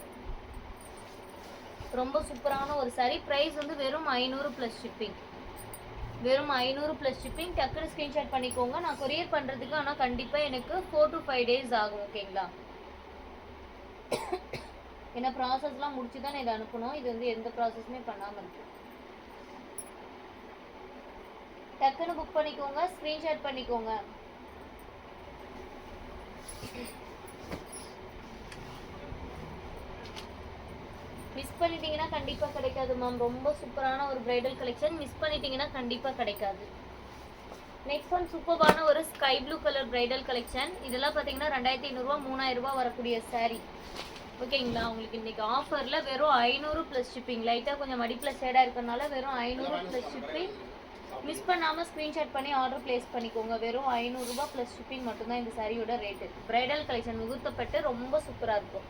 ரொம்ப சூப்பரான ஒரு சாரீ. ப்ரைஸ் வந்து வெறும் 500 ப்ளஸ் ஷிப்பிங். வெறும் 500 ப்ளஸ் ஷிப்பிங். டக்குன்னு ஸ்க்ரீன்ஷாட் பண்ணிக்கோங்க. நான் கொரியர் பண்ணுறதுக்கு ஆனால் கண்டிப்பாக எனக்கு 4 to 5 days ஆகும். ஓகேங்களா, ஏன்னா ப்ராசஸ்லாம் முடிச்சு தான் இதை அனுப்பணும். இது வந்து எந்த ப்ராசஸுமே பண்ணாமல் இருக்கு. டக்குன்னு புக் பண்ணிக்கோங்க. ஸ்க்ரீன்ஷாட் பண்ணிக்கோங்க. மிஸ் பண்ணிட்டீங்கன்னா கண்டிப்பாக கிடைக்காது மேம். ரொம்ப சூப்பரான ஒரு பிரைடல் கலெக்ஷன். மிஸ் பண்ணிட்டீங்கன்னா கண்டிப்பாக கிடைக்காது. நெக்ஸ்ட் ஒன் சூப்பரான ஒரு sky blue colour bridal collection. இதெல்லாம் பார்த்தீங்கன்னா 2500 ரூபா 3000 ரூபா வரக்கூடிய சாரீ. ஓகேங்களா, உங்களுக்கு இன்னைக்கு ஆஃபரில் வெறும் 500 ப்ளஸ் ஷிப்பிங். லைட்டாக கொஞ்சம் மடிப்பில் ஷேடாக இருக்கிறனால வெறும் 500 ப்ளஸ் ஷிப்பிங். மிஸ் பண்ணாமல் ஸ்க்ரீன்ஷாட் பண்ணி ஆர்டர் ப்ளேஸ் பண்ணிக்கோங்க. வெறும் 500 ரூபா ப்ளஸ் ஷிப்பிங் மட்டும்தான் இந்த சாரியோட ரேட்டு. பிரைடல் கலெக்ஷன் முகூர்த்தப்பட்டு ரொம்ப சூப்பராக இருக்கும்.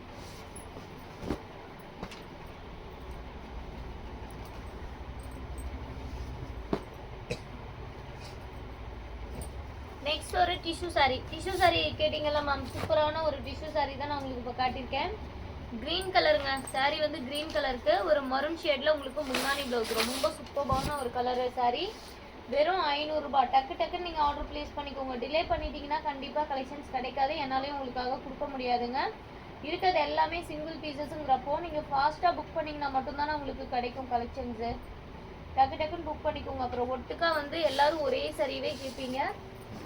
நெக்ஸ்ட் ஒரு டிஷ்யூ சாரீ. டிஷ்யூ சாரீ கேட்டிங்கல்ல மேம், சூப்பரான ஒரு டிஷ்யூ சாரீ தான் நான் உங்களுக்கு இப்போ காட்டியிருக்கேன். க்ரீன் கலருங்க. சாரீ வந்து க்ரீன் கலருக்கு ஒரு மரூன் ஷேடில் உங்களுக்கு முன்னாடி ப்ளவுஸ். ரொம்ப சூப்பரான ஒரு கலரு சாரீ. வெறும் 500 ரூபா. டக்கு டக்குன்னு நீங்கள் ஆர்டர் ப்ளேஸ் பண்ணிக்கோங்க. டிலே பண்ணிட்டீங்கன்னா கண்டிப்பாக கலெக்ஷன்ஸ் கிடைக்காது. என்னாலையும் உங்களுக்காக கொடுக்க முடியாதுங்க. இருக்கிறது எல்லாமே சிங்கிள் பீசஸுங்கிறப்போ நீங்கள் ஃபாஸ்ட்டாக புக் பண்ணிங்கன்னா மட்டும்தானே உங்களுக்கு கிடைக்கும் கலெக்ஷன்ஸு. டக்கு டக்குன்னு புக் பண்ணிக்கோங்க. அப்புறம் ஒட்டுக்கா வந்து எல்லோரும் ஒரே சரிவே கேட்பீங்க.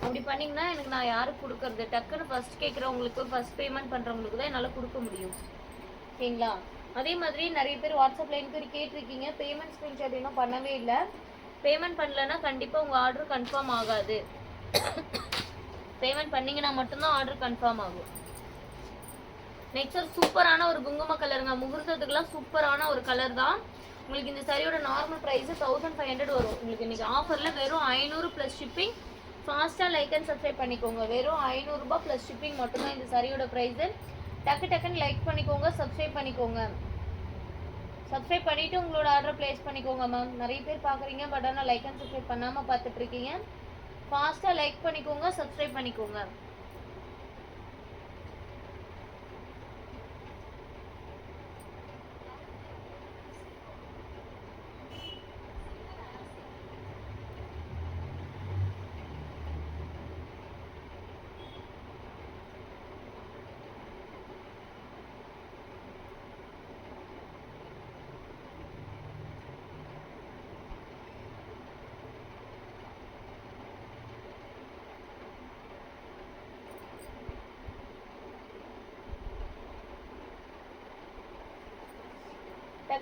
அப்படி பண்ணிங்கன்னா எனக்கு நான் யாருக்கு கொடுக்குறது? டக்குன்னு ஃபஸ்ட் கேட்குறவங்களுக்கு, ஃபஸ்ட் பேமெண்ட் பண்ணுறவங்களுக்கு தான் என்னால் கொடுக்க முடியும். ஓகேங்களா, அதே மாதிரி நிறைய பேர் வாட்ஸ்அப்பில் என்கொயரி கேட்டிருக்கீங்க. பேமெண்ட் ஸ்க்ரீன்ஷாட் இன்னும் பண்ணவே இல்லை. பேமெண்ட் பண்ணலன்னா கண்டிப்பாக உங்கள் ஆர்டர் கன்ஃபார்ம் ஆகாது. பேமெண்ட் பண்ணிங்கன்னா மட்டும்தான் ஆர்டர் கன்ஃபார்ம் ஆகும். நெக்ஸ்ட் ஒரு சூப்பரான ஒரு குங்கும கலருங்க. முகூர்த்தத்துக்குலாம் சூப்பரான ஒரு கலர் தான். உங்களுக்கு இந்த சாரியோட நார்மல் ப்ரைஸ் 1500 வரும். உங்களுக்கு இன்னைக்கு ஆஃபர்ல வெறும் 500 ப்ளஸ் ஷிப்பிங். ஃபாஸ்ட்டாக லைக் அண்ட் சப்ஸ்கிரைப் பண்ணிக்கோங்க. வெறும் 500 ரூபாய் ப்ளஸ் ஷிப்பிங் மட்டும்தான் இந்த சாரியோட ப்ரைஸு. டக்குன்னு லைக் பண்ணிக்கோங்க, சப்ஸ்கிரைப் பண்ணிக்கோங்க. சப்ஸ்கிரைப் பண்ணிவிட்டு உங்களோட ஆர்டர் ப்ளேஸ் பண்ணிக்கோங்க மேம். நிறைய பேர் பார்க்குறீங்க, பட் ஆனால் லைக் அண்ட் சப்ஸ்கிரைப் பண்ணாமல் பார்த்துட்ருக்கீங்க. ஃபாஸ்ட்டாக லைக் பண்ணிக்கோங்க, சப்ஸ்கிரைப் பண்ணிக்கோங்க.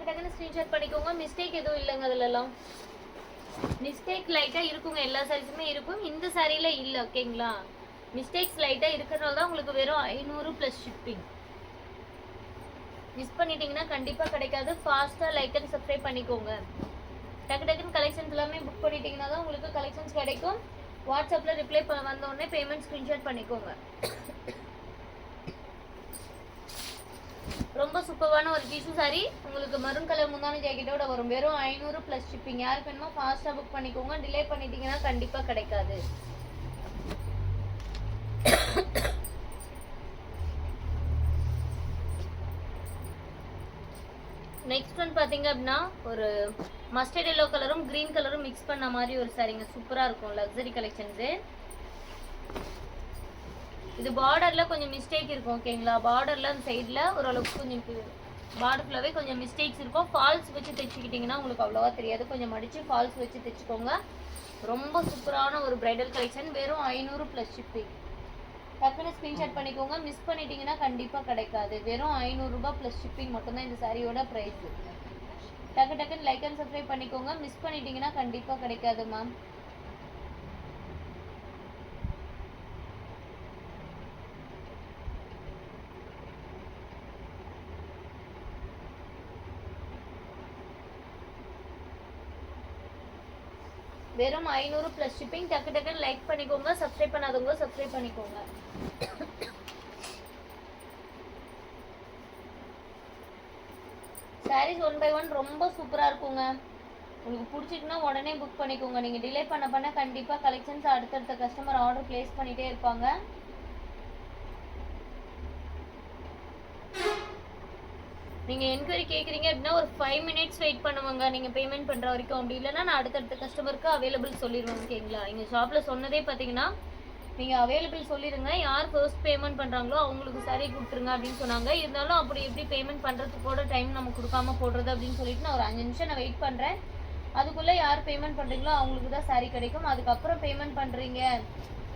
டக்குன்னு ஸ்க்ரீன்ஷாட் பண்ணிக்கோங்க. மிஸ்டேக் எதுவும் இல்லைங்க. அதுலலாம் மிஸ்டேக் லைட்டாக இருக்குங்க. எல்லா சாரீஸுமே இருக்கும், இந்த சாரியில் இல்லை. ஓகேங்களா? மிஸ்டேக்ஸ் லைட்டாக இருக்கிறனால தான் உங்களுக்கு வெறும் 500 ப்ளஸ் ஷிப்பிங். மிஸ் பண்ணிட்டீங்கன்னா கண்டிப்பாக கிடைக்காது. ஃபாஸ்ட்டாக லைக் அண்ட் சப்ஸ்கிரைப் பண்ணிக்கோங்க. டக்குன்னு கலெக்ஷன்ஸ் எல்லாமே புக் பண்ணிட்டீங்கன்னா தான் உங்களுக்கு கலெக்ஷன்ஸ் கிடைக்கும். வாட்ஸ்அப்பில் ரிப்ளை வந்தோடனே பேமெண்ட் ஸ்க்ரீன்ஷாட் பண்ணிக்கோங்க. ரொம்ப சூப்பரான ஒரு டிஷ்யூ சாரி. உங்களுக்கு மரூன் கலர் முந்தானி ஜாக்கெட்டோட வரும். வெறும் 500 ப்ளஸ் ஷிப்பிங். யாருக்கு வேணுமோ ஃபாஸ்ட்டாக புக் பண்ணிக்கோங்க. டிலே பண்ணிட்டீங்கன்னா கண்டிப்பாக கிடைக்காது. நெக்ஸ்ட் ஒன் பார்த்தீங்க அப்படின்னா ஒரு மஸ்டர்ட் எல்லோ கலரும் க்ரீன் கலரும் மிக்ஸ் பண்ண மாதிரி ஒரு சாரிங்க. சூப்பராக இருக்கும். Luxury collections. இது பார்டரில் கொஞ்சம் மிஸ்டேக் இருக்கும். ஓகேங்களா? பார்டரில் அந்த சைடில் ஓரளவுக்கு கொஞ்சம் பார்டர் ஃபுல்லாகவே கொஞ்சம் மிஸ்டேக்ஸ் இருக்கும். ஃபால்ஸ் வச்சு தைச்சிக்கிட்டிங்கன்னா உங்களுக்கு அவ்வளோவா தெரியாது. கொஞ்சம் மடித்து ஃபால்ஸ் வச்சு தைச்சிக்கோங்க. ரொம்ப சூப்பரான ஒரு ப்ரைடல் கலெக்ஷன். வெறும் 500 ப்ளஸ் ஷிப்பிங். டக்குன்னு ஸ்க்ரீன்ஷாட் பண்ணிக்கோங்க. மிஸ் பண்ணிட்டீங்கன்னா கண்டிப்பாக கிடைக்காது. வெறும் 500 ரூபாய் ப்ளஸ் ஷிப்பிங் மட்டும்தான் இந்த சாரியோட ப்ரைஸு. டக்குன்னு லைக் அண்ட் சப்ஸ்கிரைப் பண்ணிக்கோங்க. மிஸ் பண்ணிட்டீங்கன்னா கண்டிப்பாக கிடைக்காது மேம். வெறும் 500 ப்ளஸ் ஷிப்பிங். டக்குன்னு லைக் பண்ணிக்கோங்க. சப்ஸ்கிரைப் பண்ணாதவங்க சப்ஸ்கிரைப் பண்ணிக்கோங்க. சாரீஸ் 1 by 1 ரொம்ப சூப்பராக இருக்குங்க. உங்களுக்கு பிடிச்சிட்டுனா உடனே புக் பண்ணிக்கோங்க. நீங்கள் டிலே பண்ண கண்டிப்பாக கலெக்ஷன்ஸ் அடுத்தடுத்த கஸ்டமர் ஆர்டர் ப்ளேஸ் பண்ணிகிட்டே இருப்பாங்க. நீங்கள் என்கொயரி கேட்குறீங்க அப்படின்னா ஒரு 5 minutes வெயிட் பண்ணுவாங்க நீங்கள் பேமெண்ட் பண்ணுற வரைக்கும். அப்படி இல்லைன்னா நான் அடுத்தடுத்த கஸ்டமருக்கு அவைலபிள் சொல்லிடுவேன். ஓகேங்களா? எங்கள் ஷாப்பில் சொன்னதே பார்த்தீங்கன்னா நீங்கள் அவைலபிள் சொல்லிடுங்க. யார் ஃபர்ஸ்ட் பேமெண்ட் பண்ணுறாங்களோ அவங்களுக்கு சாரி கொடுத்துருங்க அப்படின்னு சொன்னாங்க. இருந்தாலும் அப்படி எப்படி பேமெண்ட் பண்ணுறதுக்கு கூட டைம் நம்ம கொடுக்காம போடுறது அப்படின்னு சொல்லிட்டு நான் ஒரு 5 நிமிஷம் நான் வெயிட் பண்ணுறேன். அதுக்குள்ளே யார் பேமெண்ட் பண்ணுறீங்களோ அவங்களுக்கு தான் சாரி கிடைக்கும். அதுக்கப்புறம் பேமெண்ட் பண்ணுறீங்க,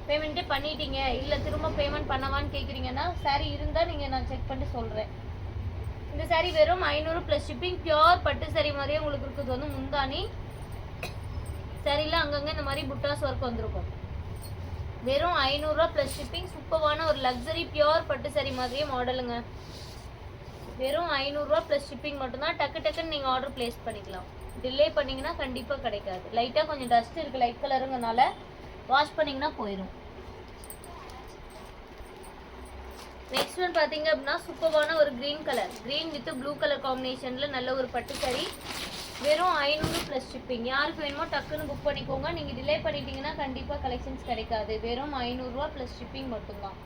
பேமெண்ட்டே பண்ணிட்டீங்க, இல்லை திரும்ப பேமெண்ட் பண்ணவான்னு கேட்குறீங்கன்னா சாரி இருந்தால் நீங்கள் நான் செக் பண்ணிட்டு சொல்கிறேன். இந்த சாரி வெறும் 500 ப்ளஸ் ஷிப்பிங். பியோர் பட்டு சாரி மாதிரியே உங்களுக்கு இருக்குது. வந்து முந்தானி சாரியில் அங்கங்கே இந்த மாதிரி புட்டாஸ் ஒர்க் வந்திருக்கும். வெறும் 500 ரூபா ப்ளஸ் ஷிப்பிங். சூப்பரான ஒரு லக்ஸரி பியோர் பட்டு சாரி மாதிரியே மாடலுங்க. வெறும் 500 ரூபா ப்ளஸ் ஷிப்பிங் மட்டும்தான். டக்குன்னு நீங்கள் ஆர்டர் ப்ளேஸ் பண்ணிக்கலாம். டிலே பண்ணிங்கன்னா கண்டிப்பாக கிடைக்காது. லைட்டாக கொஞ்சம் டஸ்ட் இருக்குது, லைட் கலருங்கனால வாஷ் பண்ணிங்கன்னா போயிடும். நெக்ஸ்ட் ஒன் பார்த்தீங்க அப்படின்னா சூப்பரான ஒரு green colour, green with blue colour காம்பினேஷனில் நல்ல ஒரு பட்டு சாரி. வெறும் 500 ப்ளஸ் ஷிப்பிங். யாருக்கு வேணுமோ டக்குன்னு புக் பண்ணிக்கோங்க. நீங்கள் டிலே பண்ணிட்டீங்கன்னா கண்டிப்பாக கலெக்ஷன்ஸ் கிடைக்காது. வெறும் 500 ரூபா ப்ளஸ் ஷிப்பிங் மட்டும்தான்.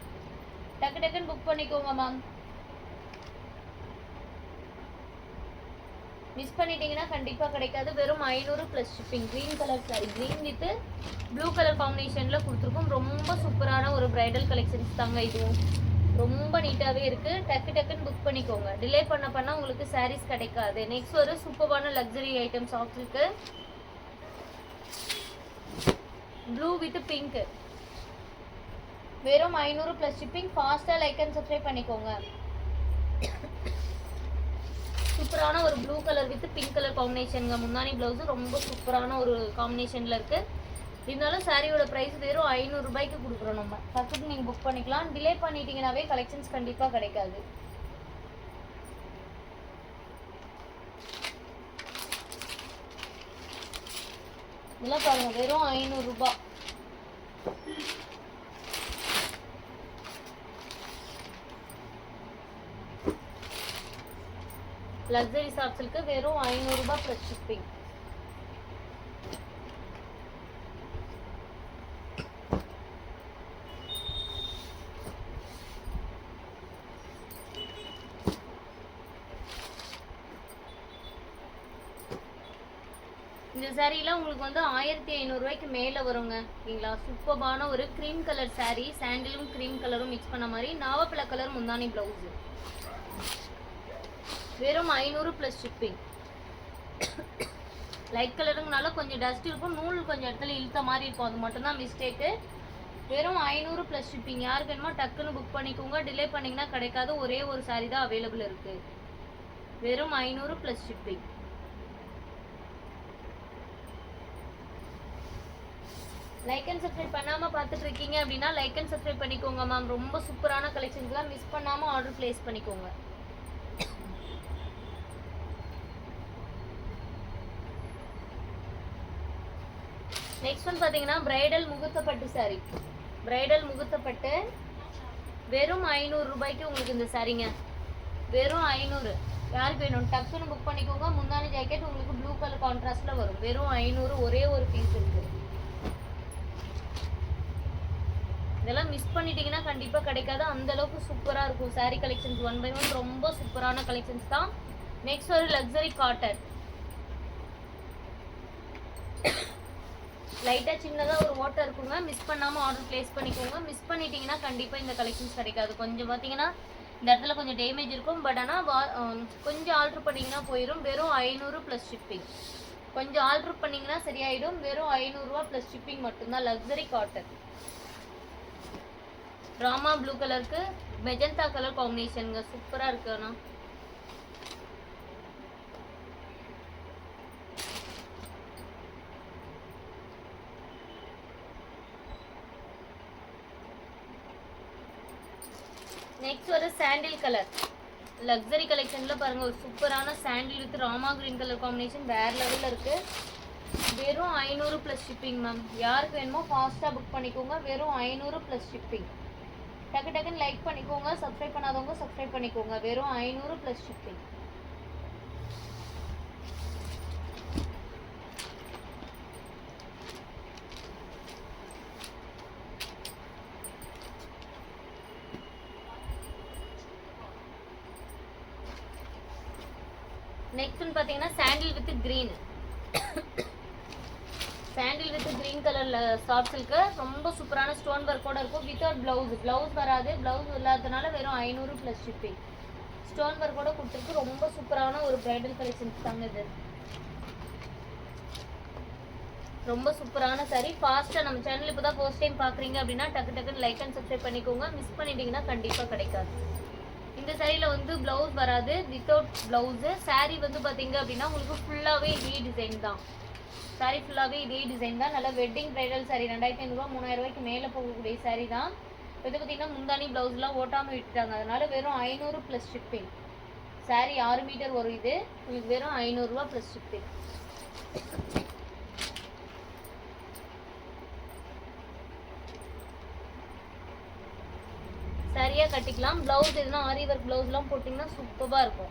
டக்குன்னு புக் பண்ணிக்கோங்க மேம். மிஸ் பண்ணிட்டீங்கன்னா கண்டிப்பாக கிடைக்காது. வெறும் 500 plus shipping. Green colour sorry, green with blue colour காம்பினேஷனில் கொடுத்துருக்கோம். ரொம்ப சூப்பரான ஒரு ப்ரைடல் கலெக்ஷன்ஸ் தாங்க இதுவும். ரொம்ப நீட்டாகவே இருக்குது. டக்குன்னு புக் பண்ணிக்கோங்க. டிலே பண்ண உங்களுக்கு சாரீஸ் கிடைக்காது. நெக்ஸ்ட் ஒரு சூப்பரான லக்ஸரி ஐட்டம்ஸ் ஆஃப் இருக்கு. Blue with pink. வெறும் 500 ப்ளஸ் ஷிப்பிங். ஃபாஸ்ட்டாக லைக் அண்ட் சப்ஸ்கிரைப் பண்ணிக்கோங்க. சூப்பரான ஒரு blue colour with pink colour காம்பினேஷனுங்க. முந்தானி ப்ளவுஸு ரொம்ப சூப்பரான ஒரு காம்பினேஷனில் இருக்குது. இருந்தாலும் சாரியோட ப்ரைஸ் வெறும் 500 ரூபாய்க்கு கொடுக்குறோம். நம்ம டக்குன்னு நீங்கள் புக் பண்ணிக்கலாம். டிலே பண்ணிட்டீங்கன்னாவே கலெக்ஷன்ஸ் கண்டிப்பாக கிடைக்காது. இதெல்லாம் பாருங்க வெறும் 500 ரூபாய். லக்ஸரி சாப்ஸ்க்கு வெறும் 500 ரூபாய் ப்ளஸ் ஷிப்பிங். இந்த சாரீலாம் உங்களுக்கு வந்து 1500 ரூபாய்க்கு மேலே வருங்க. ஓகேங்களா, சூப்பரான ஒரு க்ரீம் கலர் சாரீ, சாண்டிலும் க்ரீம் கலரும் மிக்ஸ் பண்ண மாதிரி நாவப்பழ கலர் முந்தானி ப்ளவுஸு. வெறும் 500 ப்ளஸ் ஷிப்பிங். லைட் கலருங்கனால கொஞ்சம் டஸ்ட் இருக்கும், நூல் கொஞ்சம் இடத்துல இழுத்த மாதிரி இருக்கும், அது மட்டும்தான் மிஸ்டேக்கு. வெறும் 500 ப்ளஸ் ஷிப்பிங். யாருக்கு வேணுமோ டக்குன்னு புக் பண்ணிக்கோங்க, டிலே பண்ணிங்கன்னா கிடைக்காது. ஒரே ஒரு சாரீ தான் அவைலபிள் இருக்குது. வெறும் 500 plus shipping. Like and subscribe பண்ணாமல் பார்த்துட்டு இருக்கீங்க அப்படின்னா லைக் அண்ட் சப்ஸ்கிரைப் பண்ணிக்கோங்க மேம். ரொம்ப சூப்பரான கலெக்ஷன்ஸ்லாம் மிஸ் பண்ணாமல் ஆர்டர் பிளேஸ் பண்ணிக்கோங்க. நெக்ஸ்ட் ஒன் பார்த்தீங்கன்னா பிரைடல் முகூர்த்தப்பட்டு சாரீ. பிரைடல் முகூர்த்தப்பட்டு வெறும் 500 ரூபாய்க்கு உங்களுக்கு இந்த சாரீங்க. வெறும் 500. யாருக்கு வேணும் டக்குன்னு புக் பண்ணிக்கோங்க. முந்தானி ஜாக்கெட் உங்களுக்கு ப்ளூ கலர் கான்ட்ராஸ்ட்ல வரும். வெறும் 500. ஒரே ஒரு பீஸ் இருக்குது. இதெல்லாம் மிஸ் பண்ணிட்டீங்கன்னா கண்டிப்பாக கிடைக்காது, அந்த அளவுக்கு சூப்பராக இருக்கும் சாரீ கலெக்ஷன்ஸ். 1 by 1 ரொம்ப சூப்பரான கலெக்ஷன்ஸ் தான். நெக்ஸ்ட் ஒரு லக்ஸரி காட்டன். லைட்டாக சின்னதாக ஒரு ஓட்டை இருக்குங்க, மிஸ் பண்ணாமல் ஆர்டர் பிளேஸ் பண்ணிக்கோங்க. மிஸ் பண்ணிட்டீங்கன்னா கண்டிப்பாக இந்த கலெக்ஷன்ஸ் கிடைக்காது. கொஞ்சம் பார்த்தீங்கன்னா இந்த இடத்துல கொஞ்சம் டேமேஜ் இருக்கும், பட் ஆனால் கொஞ்சம் ஆல்ட்ரு பண்ணிங்கன்னா போயிடும். வெறும் 500 ப்ளஸ் ஷிப்பிங். கொஞ்சம் ஆல்ட்ரு பண்ணிங்கன்னா சரியாயிடும். வெறும் 500 ரூபா ப்ளஸ் ஷிப்பிங் மட்டும்தான். Luxury cotton. ராமா ப்ளூ கலருக்கு மெஜந்தா கலர் காம்பினேஷனுங்க, சூப்பராக இருக்கு. ஆனால் நெக்ஸ்ட் ஒரு சாண்டில் கலர் லக்ஸரி கலெக்ஷனில் பாருங்கள், ஒரு சூப்பரான சாண்டில் with Rama green colour combination வேறு லெவலில் இருக்குது. வெறும் 500 ப்ளஸ் ஷிப்பிங் மேம். யாருக்கு வேணுமோ ஃபாஸ்ட்டாக புக் பண்ணிக்கோங்க. வெறும் 500 ப்ளஸ் ஷிப்பிங். டக்கு டக்குன்னு லைக் பண்ணிக்கோங்க, சப்ஸ்கிரைப் பண்ணாதவங்க சப்ஸ்கிரைப் பண்ணிக்கோங்க. வெறும் 500 ப்ளஸ் ஷிப்பிங். நெக்ஸ்ட் பார்த்தீங்கன்னா சாண்டில் with green. Sandal with green கலர்ல சாஃப்ட் சில்க், ரொம்ப சூப்பரான ஸ்டோன் ஒர்க்கோட இருக்கும். வித்தவுட் பிளவுஸ் வராது. பிளவுஸ் இல்லாததுனால வெறும் 500 ப்ளஸ் ஷிப்பிங். ஸ்டோன் ஒர்க்கோட கொடுத்துருக்கு. ரொம்ப சூப்பரான ஒரு பிரைடல் கலெக்ஷன்ஸ் தாங்க இது. ரொம்ப சூப்பரான சாரீ. ஃபாஸ்ட்டாக நம்ம சேனல் இப்போ தான் ஃபர்ஸ்ட் டைம் பார்க்குறீங்க அப்படின்னா டக்கு டக்குன்னு லைக் அண்ட் சப்ஸ்கிரைப் பண்ணிக்கோங்க. மிஸ் பண்ணிட்டீங்கன்னா கண்டிப்பாக கிடைக்காது. இந்த சாரியில் வந்து பிளவுஸ் வராது, வித்தவுட் பிளவுஸு. சாரீ வந்து பார்த்தீங்க அப்படின்னா உங்களுக்கு ஃபுல்லாகவே இதே டிசைன் தான். சாரீ ஃபுல்லாகவே இதே டிசைன் தான். நல்லா வெட்டிங் பிரைடல் சாரீ. 2500 ரூபா 3000 ரூபாய்க்கு மேலே போகக்கூடிய சாரீ தான். இது பார்த்தீங்கன்னா முந்தானி ப்ளவுஸ்லாம் ஓட்டாமல் விட்டுட்டாங்க, அதனால வெறும் 500 ப்ளஸ் ஷிப்பிங். சாரீ 6 மீட்டர் வரும். இது உங்களுக்கு வெறும் 500 ரூபா ப்ளஸ் ஷிப்பிங். சரியாக கட்டிக்கலாம். ப்ளவுஸ் எதுனா ஆரி ஒர்க் ப்ளவுஸ்லாம் போட்டிங்கன்னா சூப்பராக இருக்கும்.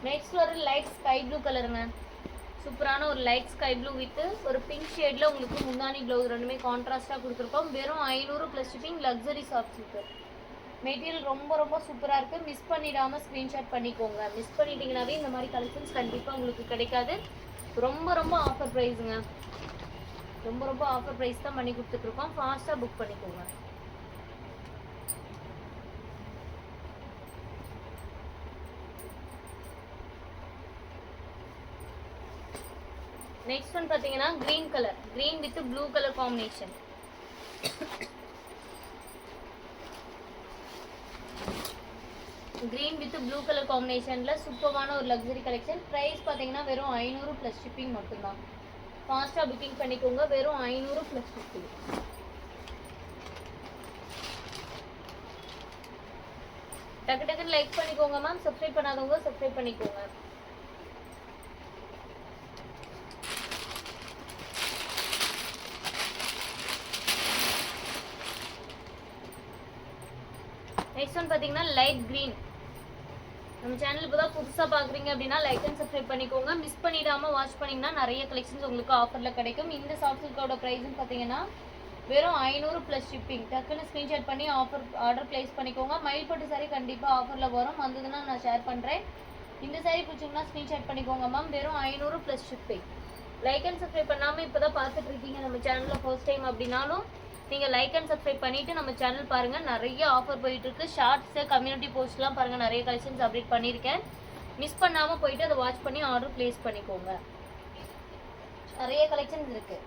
நெக்ஸ்ட் ஒரு லைட் ஸ்கை ப்ளூ கலருங்க. சூப்பரான ஒரு லைட் ஸ்கை ப்ளூ வித் ஒரு பிங்க் ஷேடில் உங்களுக்கு முந்தானி ப்ளவுஸ் ரெண்டுமே கான்ட்ராஸ்ட்டாக கொடுத்துருக்கோம். வெறும் 500 plus shipping. Luxury soft silk. Material ரொம்ப ரொம்ப சூப்பராக இருக்குது. மிஸ் பண்ணிடாமல் ஸ்க்ரீன்ஷாட் பண்ணிக்கோங்க. மிஸ் பண்ணிட்டீங்கன்னாவே இந்த மாதிரி கலெக்ஷன்ஸ் கண்டிப்பாக உங்களுக்கு கிடைக்காது. ரொம்ப ரொம்ப ஆஃபர் ப்ரைஸுங்க. ரொம்ப ரொம்ப ஆஃபர் ப்ரைஸ் தான் பண்ணி கொடுத்துட்ருக்கோம். ஃபாஸ்ட்டாக புக் பண்ணிக்கோங்க. நெக்ஸ்ட் ஒன் பார்த்தீங்கன்னா green colour. Green with blue colour combination. Green with blue colour காம்பினேஷனில் சூப்பரான ஒரு லக்ஸரி கலெக்ஷன். ப்ரைஸ் பார்த்தீங்கன்னா வெறும் 500 ப்ளஸ் ஷிப்பிங் மட்டும்தான். ஃபாஸ்ட்டாக புக்கிங் பண்ணிக்கோங்க. வெறும் 500 ப்ளஸ் ஷிப்பிங். டக்கு டக்குன்னு லைக் பண்ணிக்கோங்க மேம். சப்ஸ்கிரைப் பண்ணாதவங்க சப்ஸ்கிரைப் பண்ணிக்கோங்க. நெக்ஸ்ட் ஒன் பார்த்தீங்கன்னா லைட் க்ரீன். நம்ம சேனல் இப்போ தான் புதுசாக பார்க்குறீங்க அப்படின்னா லைக் அண்ட் சப்ஸ்கிரைப் பண்ணிக்கோங்க. மிஸ் பண்ணிடாமல் வாட்ச் பண்ணிங்கன்னா நிறைய கலெக்ஷன்ஸ் உங்களுக்கு ஆஃபரில் கிடைக்கும். இந்த சாஃப்ட் சில்கோட ப்ரைஸ்ன்னு பார்த்தீங்கன்னா வெறும் 500 ப்ளஸ் ஷிப்பிங். டக்குன்னு ஸ்க்ரீன்ஷாட் பண்ணி ஆர்டர் ப்ளேஸ் பண்ணிக்கோங்க. மயில் பட்டு சாரி கண்டிப்பாக ஆஃபரில் வரும், வந்ததுன்னா நான் ஷேர் பண்ணுறேன். இந்த சாரி பிடிச்சிங்கன்னா ஸ்க்ரீன்ஷாட் பண்ணிக்கோங்க மேம். வெறும் 500 plus shipping. Like and subscribe பண்ணாமல் இப்போ தான் பார்த்துட்டு இருக்கீங்க நம்ம சேனலில் ஃபர்ஸ்ட் டைம் அப்படின்னாலும் நீங்கள் லைக் அண்ட் சப்ஸ்கிரைப் பண்ணிவிட்டு நம்ம சேனல் பாருங்கள். நிறைய ஆஃபர் போயிட்டுருக்கு. ஷார்ட்ஸு கம்யூனிட்டி போஸ்ட்லாம் பாருங்கள், நிறைய கலெக்ஷன்ஸ் அப்டேட் பண்ணியிருக்கேன். மிஸ் பண்ணாமல் போயிட்டு அதை வாட்ச் பண்ணி ஆர்டர் ப்ளேஸ் பண்ணிக்கோங்க. நிறைய கலெக்ஷன்ஸ் இருக்குது.